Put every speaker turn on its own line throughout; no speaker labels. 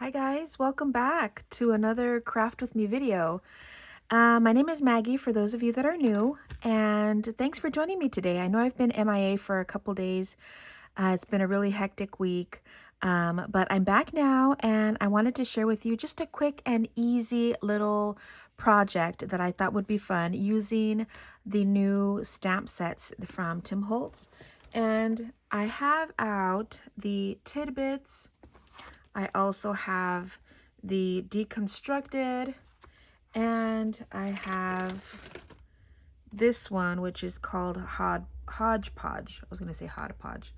Hi guys, welcome back to another Craft with Me video. My name is Maggie for those of you that are new, and thanks for joining me today. I know I've been MIA for a couple days. It's been a really hectic week, but I'm back now and I wanted to share with you just a quick and easy little project that I thought would be fun using the new stamp sets from Tim Holtz. And I have out the Tid Bits. I also have the Deconstructed, and I have this one, which is called Hodgepodge. I was going to say Hodgepodge.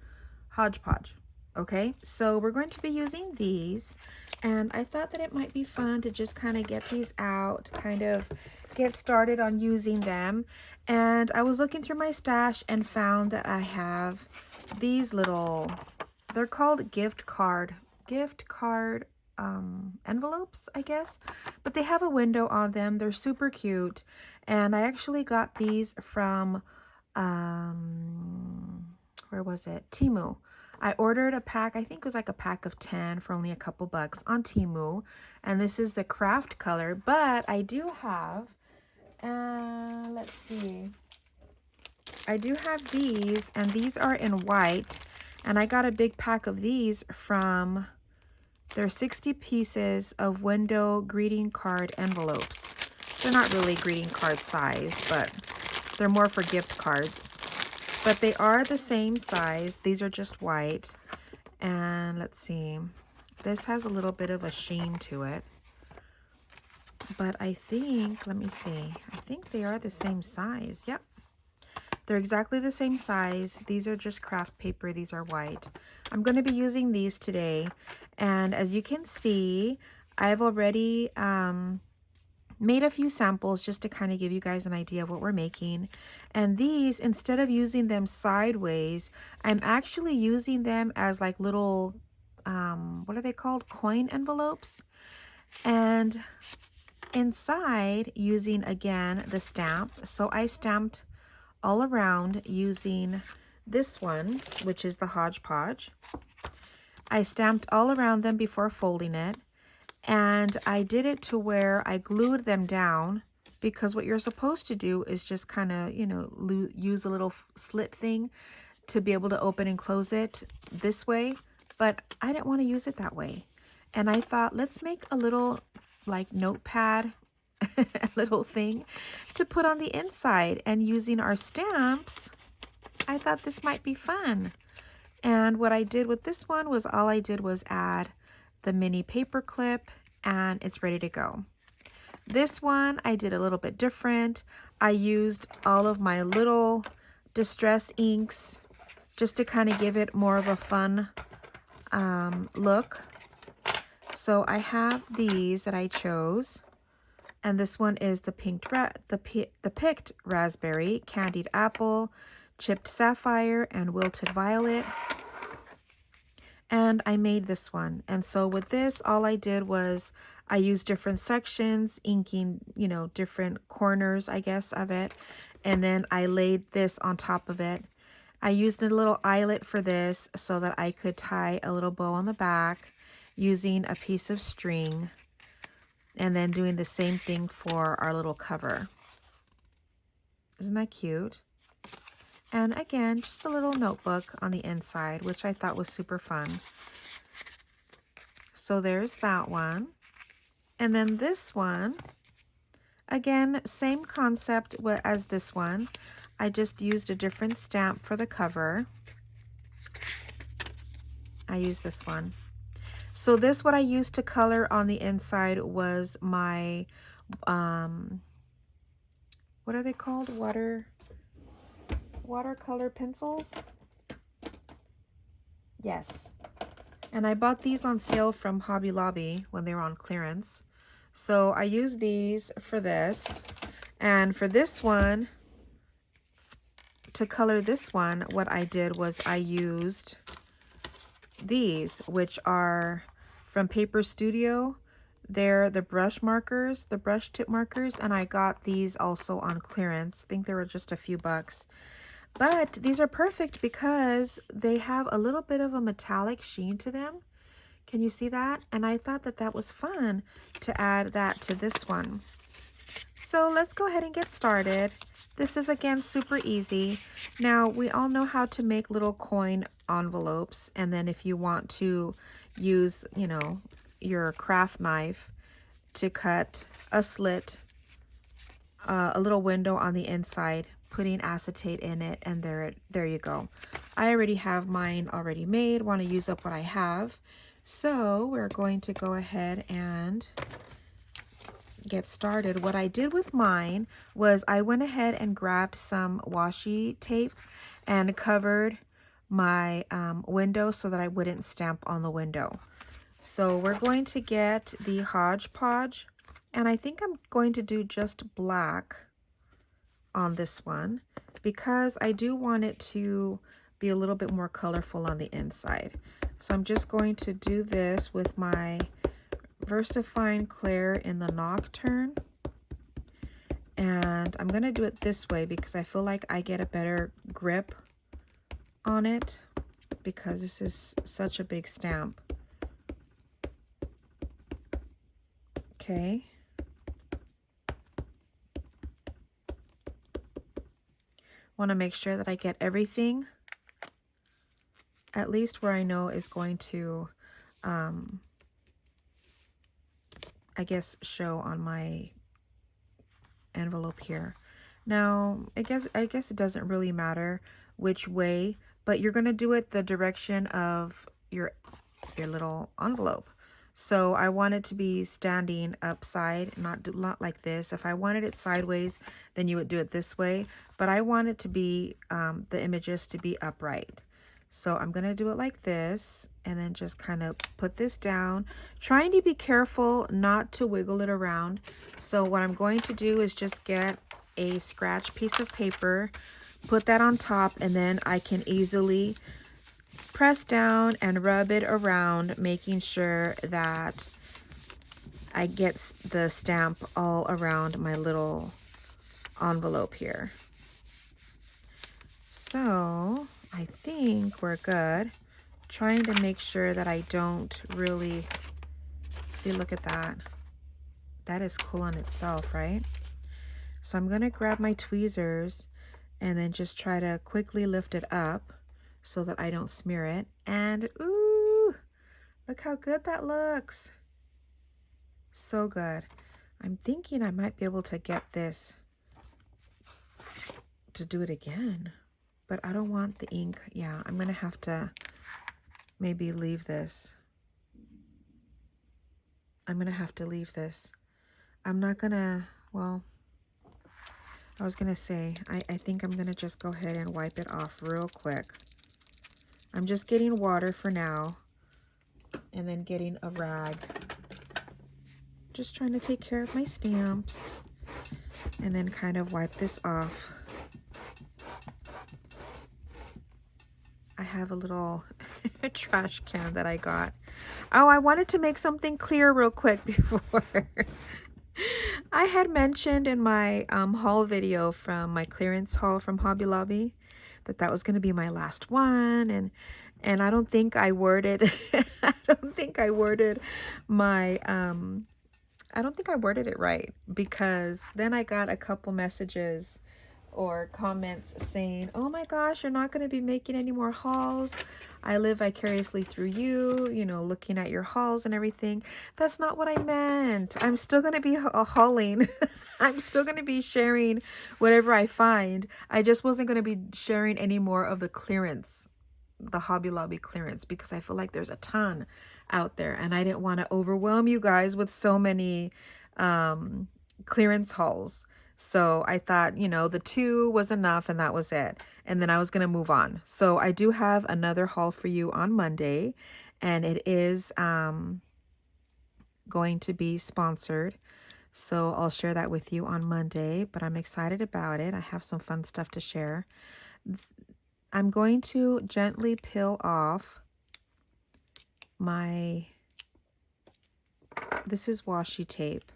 Hodgepodge. Okay, so we're going to be using these, and I thought that it might be fun to just kind of get these out, kind of get started on using them. And I was looking through my stash and found that I have these little, they're called gift card envelopes, I guess, but they have a window on them. They're super cute, and I actually got these from where was it? Temu. I ordered a pack, I think it was like a pack of 10 for only a couple bucks on Temu, and this is the Kraft color. But I do have let's see, I do have these, and these are in white, and I got a big pack of these from, they're 60 pieces of window greeting card envelopes. They're not really greeting card size, but they're more for gift cards. But they are the same size. These are just white. And let's see, this has a little bit of a sheen to it. But I think, let me see, I think they are the same size. Yep. They're exactly the same size. These are just craft paper. These are white. I'm going to be using these today. And as you can see, I've already made a few samples just to kind of give you guys an idea of what we're making. And these, instead of using them sideways, I'm actually using them as like little, what are they called? Coin envelopes. And inside, using again the stamp. So I stamped all around using this one, which is the Hodgepodge. I stamped all around them before folding it, and I did it to where I glued them down, because what you're supposed to do is just kind of, you know, use a little slit thing to be able to open and close it this way, but I didn't want to use it that way. And I thought, let's make a little like notepad a little thing to put on the inside, and using our stamps, I thought this might be fun. And what I did with this one was, all I did was add the mini paper clip, and it's ready to go. This one I did a little bit different. I used all of my little distress inks just to kind of give it more of a fun look. So I have these that I chose. And this one is the picked raspberry, candied apple, chipped sapphire, and wilted violet. And I made this one. And so with this, all I did was I used different sections, inking, you know, different corners, I guess, of it. And then I laid this on top of it. I used a little eyelet for this so that I could tie a little bow on the back using a piece of string. And then doing the same thing for our little cover. Isn't that cute? And again, just a little notebook on the inside, which I thought was super fun. So there's that one. And then this one, again, same concept as this one. I just used a different stamp for the cover. I used this one. So this, what I used to color on the inside was my, what are they called? Watercolor pencils? Yes. And I bought these on sale from Hobby Lobby when they were on clearance. So I used these for this. And for this one, to color this one, what I did was I used these, which are from Paper Studio. They're the brush markers, the brush tip markers, and I got these also on clearance. I think they were just a few bucks. But these are perfect because they have a little bit of a metallic sheen to them. Can you see that? And I thought that that was fun to add that to this one. So let's go ahead and get started. This is again super easy. Now we all know how to make little coin envelopes, and then if you want to use, you know, your craft knife to cut a slit, a little window on the inside, putting acetate in it, and there you go. I already have mine already made, want to use up what I have. So we're going to go ahead and get started. What I did with mine was I went ahead and grabbed some washi tape and covered my window so that I wouldn't stamp on the window. So we're going to get the Hodge Podge, and I think I'm going to do just black on this one because I do want it to be a little bit more colorful on the inside. So I'm just going to do this with my Versafine Clair in the Nocturne, and I'm going to do it this way because I feel like I get a better grip on it because this is such a big stamp. Okay. Want to make sure that I get everything at least where I know is going to I guess show on my envelope here. Now I guess it doesn't really matter which way, but you're going to do it the direction of your little envelope. So I want it to be standing upside, not like this. If I wanted it sideways, then you would do it this way. But I want it to be, the images to be upright. So I'm going to do it like this and then just kind of put this down, trying to be careful not to wiggle it around. So what I'm going to do is just get a scratch piece of paper, put that on top, and then I can easily press down and rub it around, making sure that I get the stamp all around my little envelope here. So I think we're good. Trying to make sure that I don't really see, look at that. That is cool on itself, right? So I'm going to grab my tweezers and then just try to quickly lift it up so that I don't smear it. And ooh, look how good that looks. So good. I'm thinking I might be able to get this to do it again, but I don't want the ink. Yeah, I'm gonna have to maybe leave this. I'm gonna have to leave this. I'm not gonna, well, I was gonna say, I think I'm gonna just go ahead and wipe it off real quick. I'm just getting water for now and then getting a rag. Just trying to take care of my stamps and then kind of wipe this off. I have a little trash can that I got. Oh, I wanted to make something clear real quick before. I had mentioned in my haul video from my clearance haul from Hobby Lobby that was going to be my last one, and I don't think I worded I don't think I worded my I don't think I worded it right, because then I got a couple messages or comments saying, oh my gosh, you're not going to be making any more hauls. I live vicariously through you, you know, looking at your hauls and everything. That's not what I meant. I'm still going to be hauling. I'm still going to be sharing whatever I find. I just wasn't going to be sharing any more of the clearance, the Hobby Lobby clearance, because I feel like there's a ton out there and I didn't want to overwhelm you guys with so many clearance hauls. So I thought, you know, the 2 was enough and that was it. And then I was going to move on. So I do have another haul for you on Monday, and it is going to be sponsored. So I'll share that with you on Monday, but I'm excited about it. I have some fun stuff to share. I'm going to gently peel off my, this is washi tape.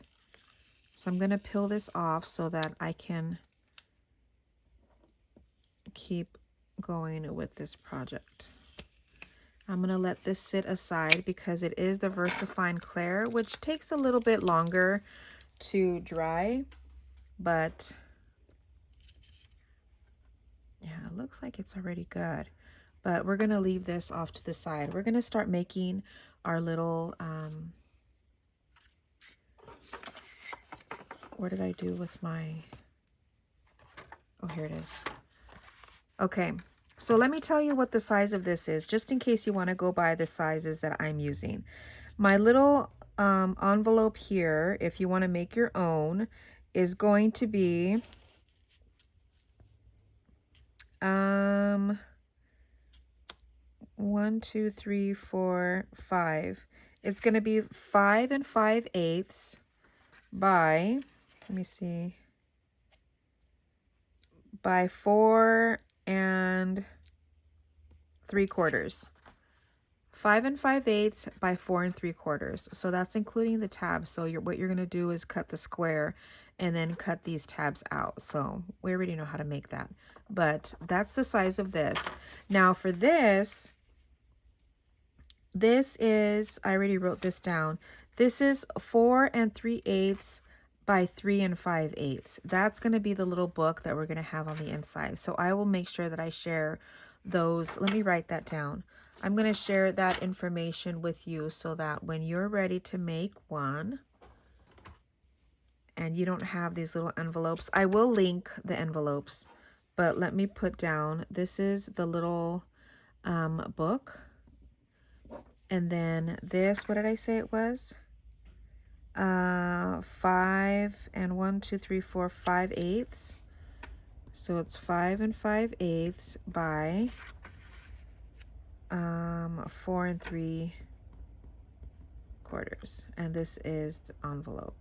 So I'm going to peel this off so that I can keep going with this project. I'm going to let this sit aside because it is the Versafine Clair, which takes a little bit longer to dry, but yeah, it looks like it's already good. But we're going to leave this off to the side. We're going to start making our little, what did I do with my, oh, here it is. Okay, so let me tell you what the size of this is, just in case you want to go by the sizes that I'm using. My little envelope here, if you want to make your own, is going to be 1, 2, 3, 4, 5. It's going to be 5 5/8 by, let me see, by 4 3/4. 5 5/8 by 4 3/4. So that's including the tabs. So what you're going to do is cut the square and then cut these tabs out. So we already know how to make that. But that's the size of this. Now for this is, I already wrote this down. This is 4 3/8 by 3 5/8. That's going to be the little book that we're going to have on the inside. So I will make sure that I share those. Let me write that down. I'm going to share that information with you so that when you're ready to make one and you don't have these little envelopes, I will link the envelopes, but let me put down, this is the little book. And then this, what did I say it was? 5 and 1, 2, 3, 4, 5/8. So it's 5 5/8 by 4 3/4. And this is the envelope.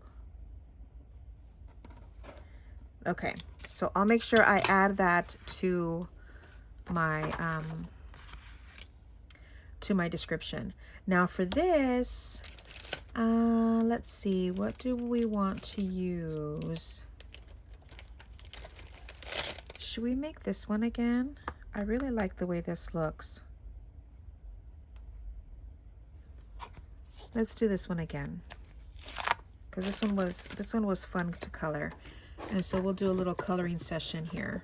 Okay, so I'll make sure I add that to my description. Now for this, let's see, what do we want to use? Should we make this one again? I really like the way this looks. Let's do this one again, because this one was fun to color. And so we'll do a little coloring session here,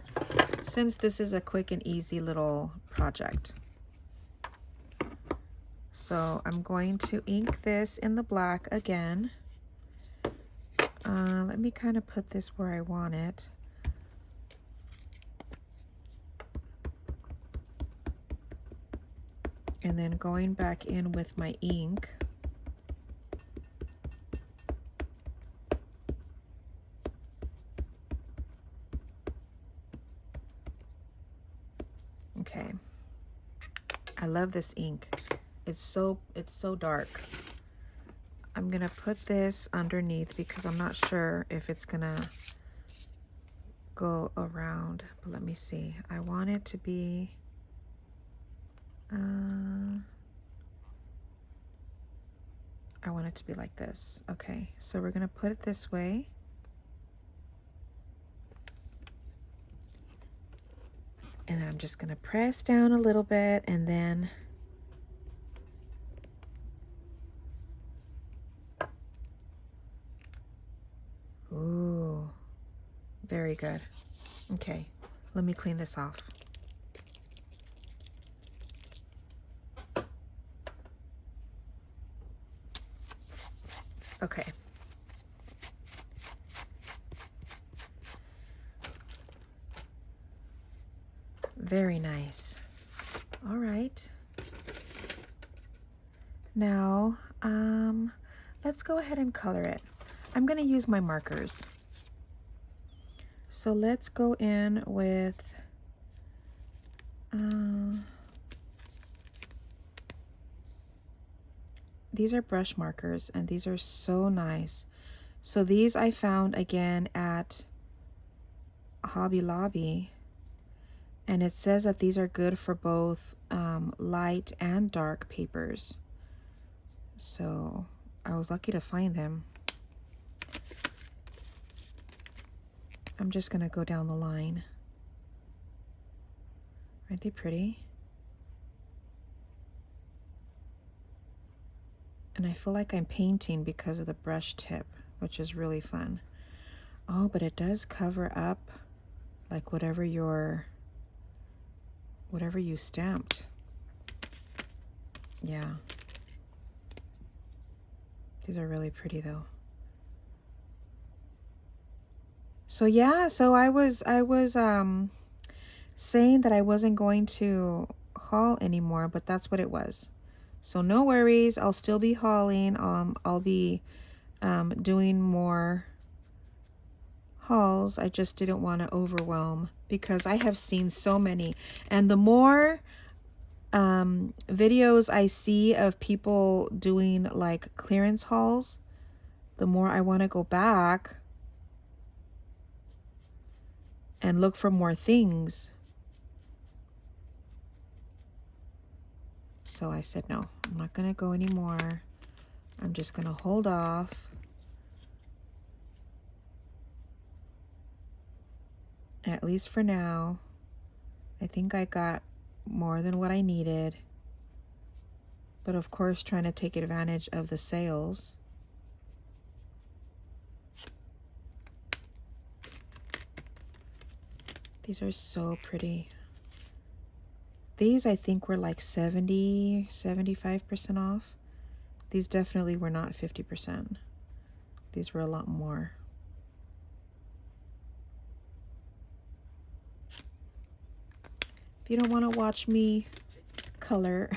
since this is a quick and easy little project. So I'm going to ink this in the black again. Let me kind of put this where I want it. And then going back in with my ink. Okay. I love this ink. It's so dark. I'm gonna put this underneath because I'm not sure if it's gonna go around, but let me see. I want it to be I want it to be like this. Okay, so we're gonna put it this way. And I'm just gonna press down a little bit and then ooh, very good. Okay, let me clean this off. Okay. Very nice. All right. Now, let's go ahead and color it. I'm going to use my markers. So let's go in with these are brush markers, and these are so nice. So these I found again at Hobby Lobby, and it says that these are good for both light and dark papers. So I was lucky to find them. I'm just gonna go down the line. Aren't they pretty? And I feel like I'm painting because of the brush tip, which is really fun. Oh, but it does cover up like whatever you stamped. Yeah. These are really pretty though. So yeah, so I was saying that I wasn't going to haul anymore, but that's what it was. So no worries, I'll still be hauling. I'll be doing more hauls. I just didn't want to overwhelm because I have seen so many, and the more videos I see of people doing like clearance hauls, the more I want to go back and look for more things. So I said, no, I'm not gonna go anymore. I'm just gonna hold off. At least for now. I think I got more than what I needed. But of course, trying to take advantage of the sales. These are so pretty. These I think were like 75% off. These definitely were not 50%. These were a lot more. If you don't want to watch me color,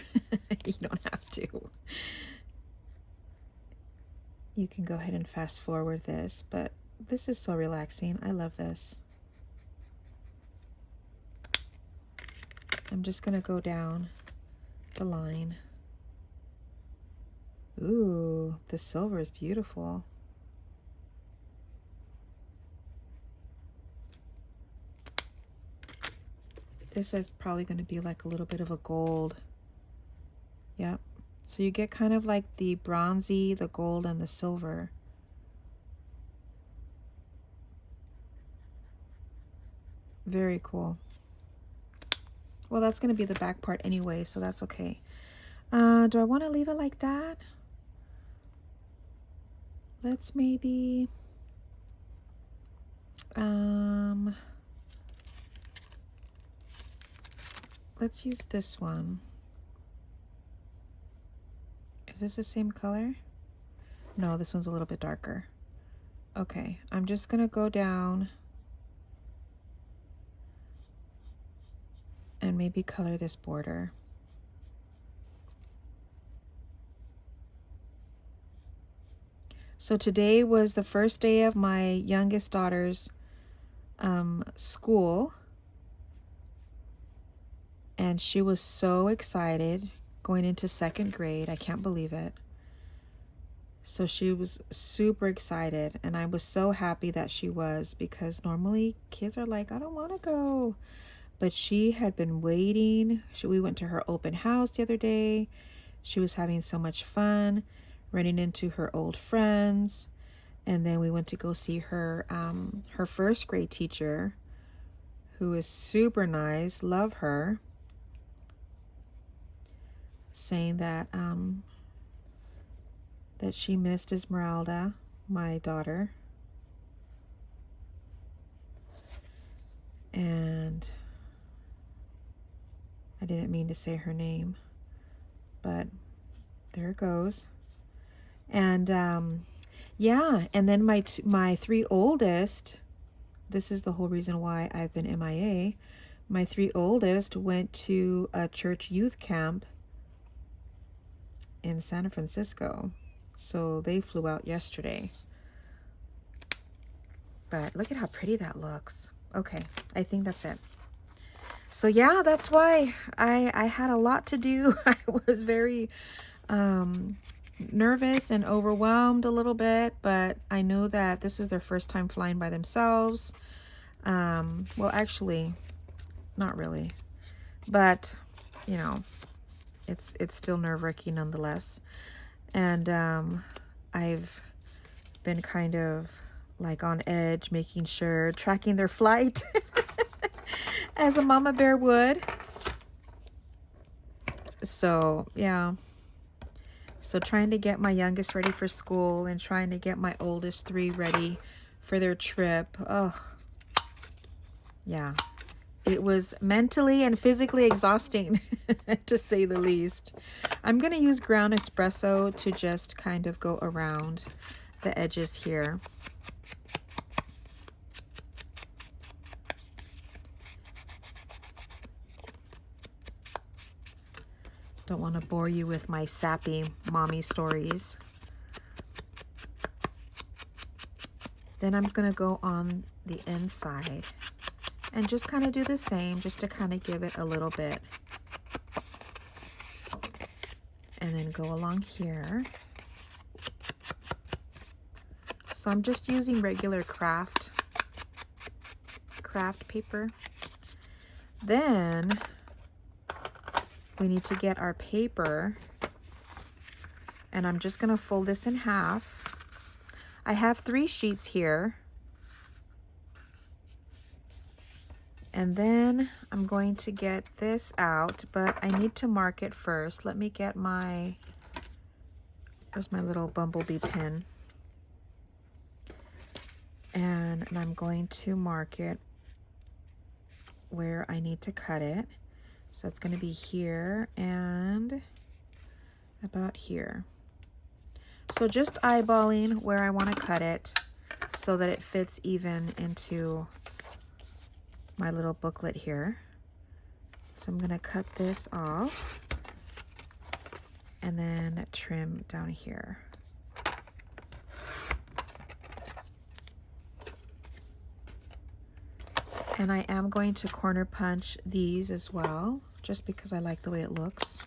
you don't have to. You can go ahead and fast forward this, but this is so relaxing. I love this. I'm just going to go down the line. Ooh, the silver is beautiful. This is probably going to be like a little bit of a gold. Yep. So you get kind of like the bronzy, the gold, and the silver. Very cool. Well, that's going to be the back part anyway, so that's okay. Do I want to leave it like that? Let's maybe... let's use this one. Is this the same color? No, this one's a little bit darker. Okay, I'm just going to go down and maybe color this border. So today was the first day of my youngest daughter's school, and she was so excited going into 2nd grade. I can't believe it. So she was super excited, and I was so happy that she was, because normally kids are like, I don't want to go. But she had been waiting. We went to her open house the other day. She was having so much fun, running into her old friends. And then we went to go see her, her 1st grade teacher, who is super nice. Love her. Saying that, that she missed Esmeralda, my daughter. And I didn't mean to say her name, but there it goes. And yeah, and then my 3 oldest, this is the whole reason why I've been MIA. My 3 oldest went to a church youth camp in San Francisco. So they flew out yesterday. But look at how pretty that looks. Okay, I think that's it. So yeah, that's why I had a lot to do. I was very nervous and overwhelmed a little bit, but I know that this is their first time flying by themselves. Well, actually, not really. But, you know, it's still nerve-wracking nonetheless. And I've been kind of like on edge, making sure, tracking their flight as a mama bear would. So yeah, So trying to get my youngest ready for school and trying to get my oldest 3 ready for their trip. Oh, yeah. It was mentally and physically exhausting, to say the least. I'm going to use ground espresso to just kind of go around the edges here. Don't want to bore you with my sappy mommy stories. Then I'm going to go on the inside and just kind of do the same, just to kind of give it a little bit. And then go along here. So I'm just using regular craft paper. Then we need to get our paper, and I'm just going to fold this in half. I have 3 sheets here. And then I'm going to get this out, but I need to mark it first. Let me get my, where's my little bumblebee pin? And I'm going to mark it where I need to cut it. So it's going to be here and about here. So just eyeballing where I want to cut it so that it fits even into my little booklet here. So I'm going to cut this off and then trim down here. And I am going to corner punch these as well, just because I like the way it looks.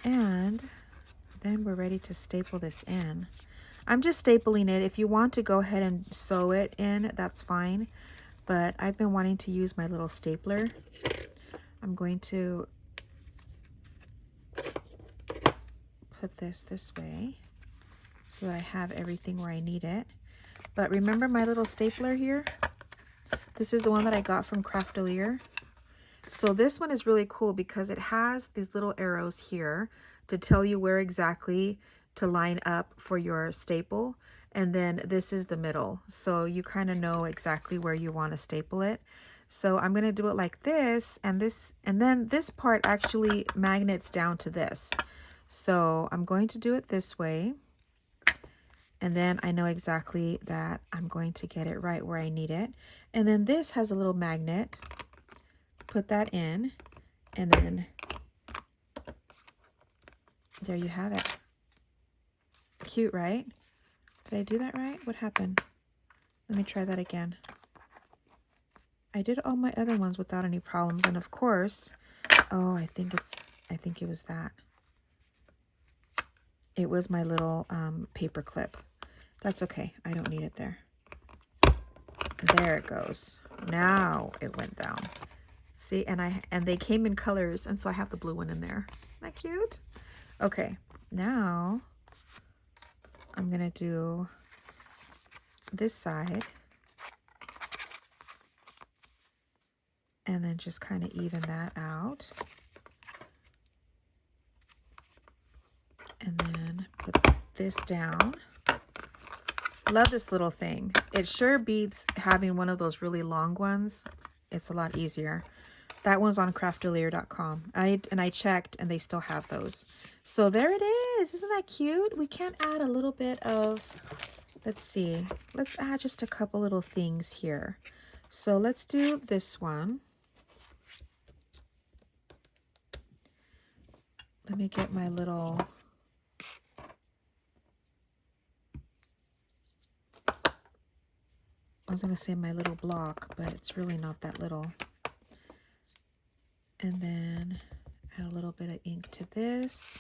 And then we're ready to staple this in. I'm just stapling it. If you want to go ahead and sew it in, that's fine. But I've been wanting to use my little stapler. I'm going to put this way so that I have everything where I need it. But remember my little stapler here? This is the one that I got from Craftelier. So this one is really cool because it has these little arrows here to tell you where exactly to line up for your staple. And then this is the middle. So you kind of know exactly where you want to staple it. So I'm going to do it like this, and then this part actually magnets down to this. So I'm going to do it this way. And then I know exactly that I'm going to get it right where I need it. And then this has a little magnet. Put that in, and then there you have it. Cute, right? Did I do that right? What happened? Let me try that again. I did all my other ones without any problems, and of course, oh, I think it was that. It was my little paper clip. That's okay. I don't need it there. There it goes. Now it went down. See, and they came in colors, and so I have the blue one in there. Isn't that cute? Okay, now I'm gonna do this side and then just kind of even that out. And then put this down. Love this little thing. It sure beats having one of those really long ones. It's a lot easier. That one's on craftelier.com. I checked, and they still have those. So there it is. Isn't that cute? We can add a little bit of, let's see. Let's add just a couple little things here. So let's do this one. Let me get my little, I was going to say my little block, but it's really not that little. And then add a little bit of ink to this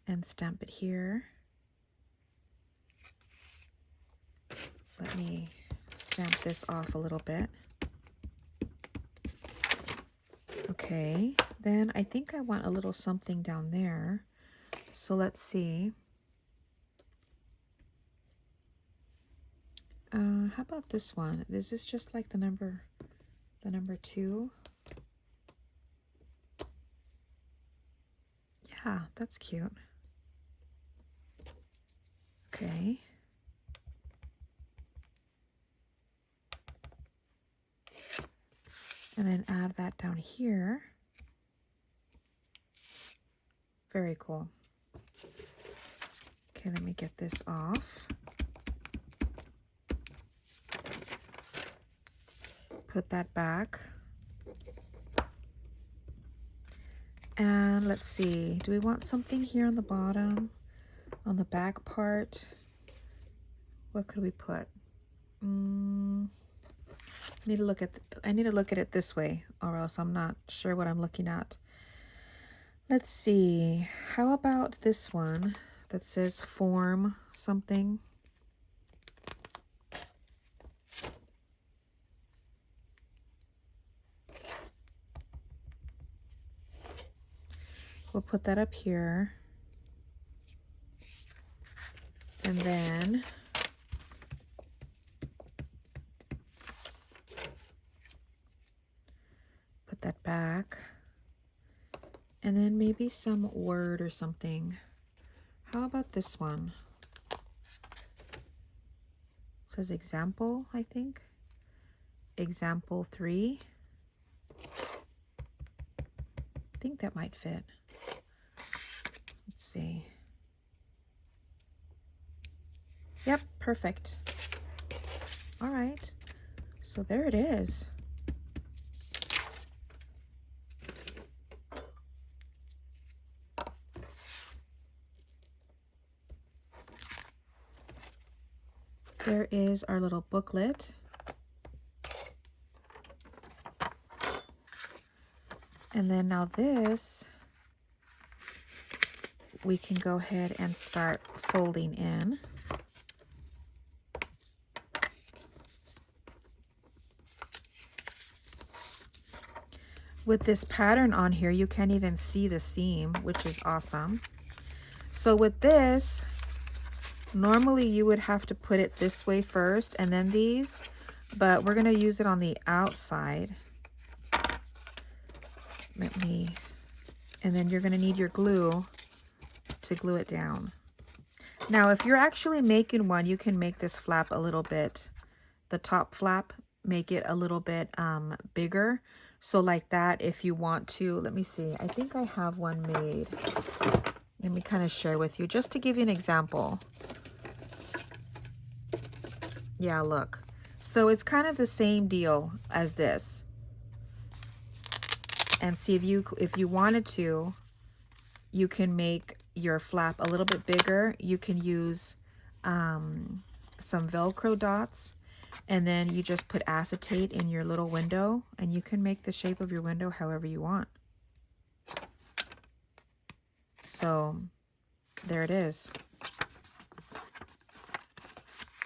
and stamp it here. Let me stamp this off a little bit. Okay, then I think I want a little something down there. So let's see. How about this one? Is this just like the number 2? Yeah, that's cute. Okay. And then add that down here. Very cool. Okay, let me get this off. Put that back. And let's see, do we want something here on the bottom, on the back part? What could we put? I need to look at it this way, or else I'm not sure what I'm looking at. Let's see, how about this one that says form something? We'll put that up here. And then put that back. And then maybe some word or something. How about this one? It says example, I think. Example 3. I think that might fit. Let's see. Yep, perfect. All right, so there it is. There is our little booklet. And then now this, we can go ahead and start folding in. With this pattern on here, you can't even see the seam, which is awesome. So with this, normally you would have to put it this way first and then these, but we're gonna use it on the outside. And then you're gonna need your glue to glue it down. Now, if you're actually making one, you can make this flap a little bit, the top flap, make it a little bit bigger. So like that, if you want to, let me see, I think I have one made. Let me kind of share with you, just to give you an example. Yeah, look. So it's kind of the same deal as this. And see, if you wanted to, you can make your flap a little bit bigger. You can use some Velcro dots, and then you just put acetate in your little window, and you can make the shape of your window however you want. So there it is.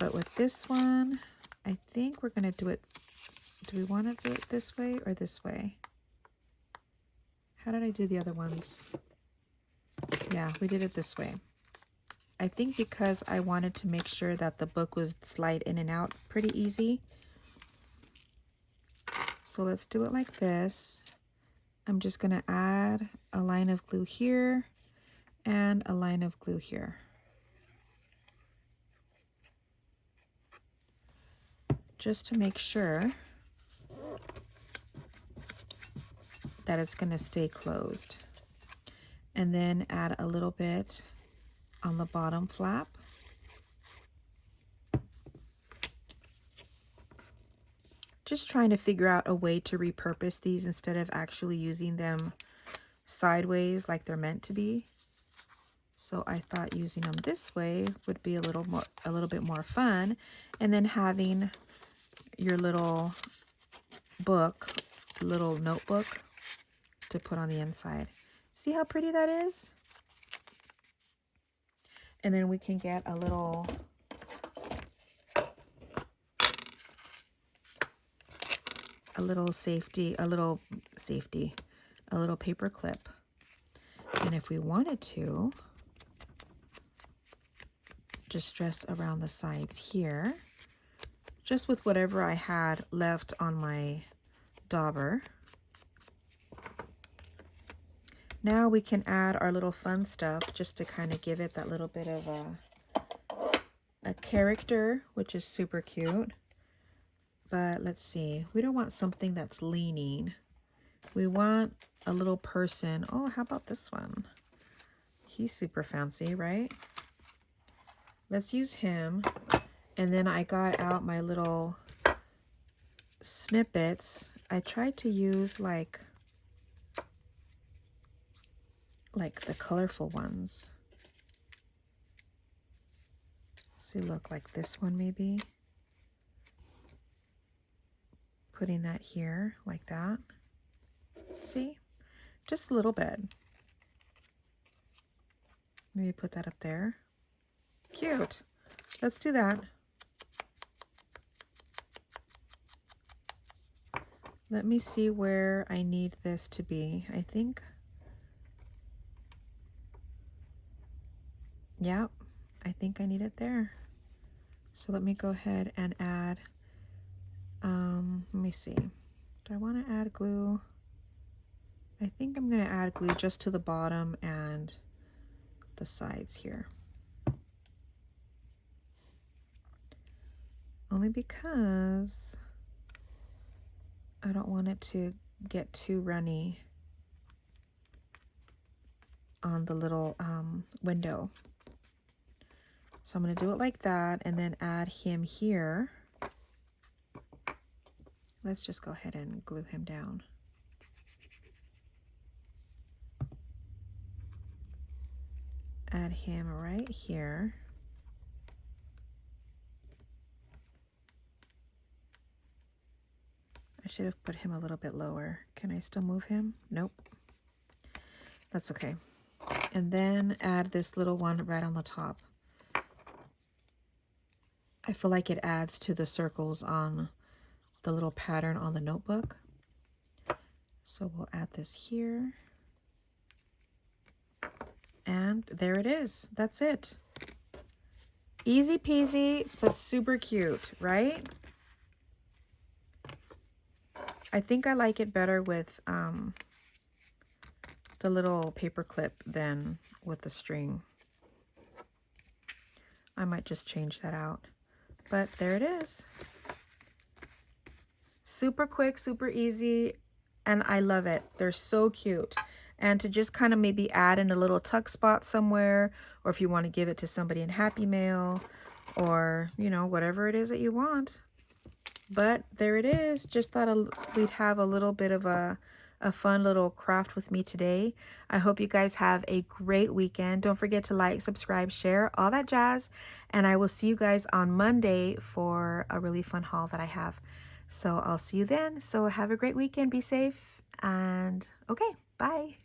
But with this one, I think we're gonna do it. Do we want to do it this way or this way? How did I do the other ones? Yeah, we did it this way. I think because I wanted to make sure that the book was slide in and out pretty easy. So let's do it like this. I'm just gonna add a line of glue here and a line of glue here. Just to make sure that it's gonna stay closed. And then add a little bit on the bottom flap. Just trying to figure out a way to repurpose these instead of actually using them sideways like they're meant to be. So I thought using them this way would be a little bit more fun, and then having your little book, little notebook to put on the inside. See how pretty that is? And then we can get a little paper clip. And if we wanted to, just dress around the sides here, just with whatever I had left on my dauber. Now we can add our little fun stuff just to kind of give it that little bit of a character, which is super cute. But let's see, we don't want something that's leaning. We want a little person. Oh, how about this one? He's super fancy, right? Let's use him. And then I got out my little snippets. I tried to use like the colorful ones. So look like this one maybe. Putting that here like that. See? Just a little bit. Maybe put that up there. Cute. Let's do that. Let me see where I need this to be. I think, yeah, I think I need it there. So let me go ahead and add, let me see. Do I want to add glue? I think I'm going to add glue just to the bottom and the sides here. Only because I don't want it to get too runny on the little window. So I'm going to do it like that and then add him here. Let's just go ahead and glue him down. Add him right here. I should have put him a little bit lower. Can I still move him? Nope. That's okay. And then add this little one right on the top. I feel like it adds to the circles on the little pattern on the notebook. So we'll add this here. And there it is. That's it. Easy peasy, but super cute, right? I think I like it better with the little paper clip than with the string. I might just change that out. But there it is. Super quick, super easy, and I love it. They're so cute. And to just kind of maybe add in a little tuck spot somewhere, or if you want to give it to somebody in Happy Mail, or, you know, whatever it is that you want. But there it is. Just thought we'd have a little bit of a fun little craft with me today. I hope you guys have a great weekend. Don't forget to like, subscribe, share, all that jazz. And I will see you guys on Monday for a really fun haul that I have. So I'll see you then. So have a great weekend. Be safe. And okay, bye.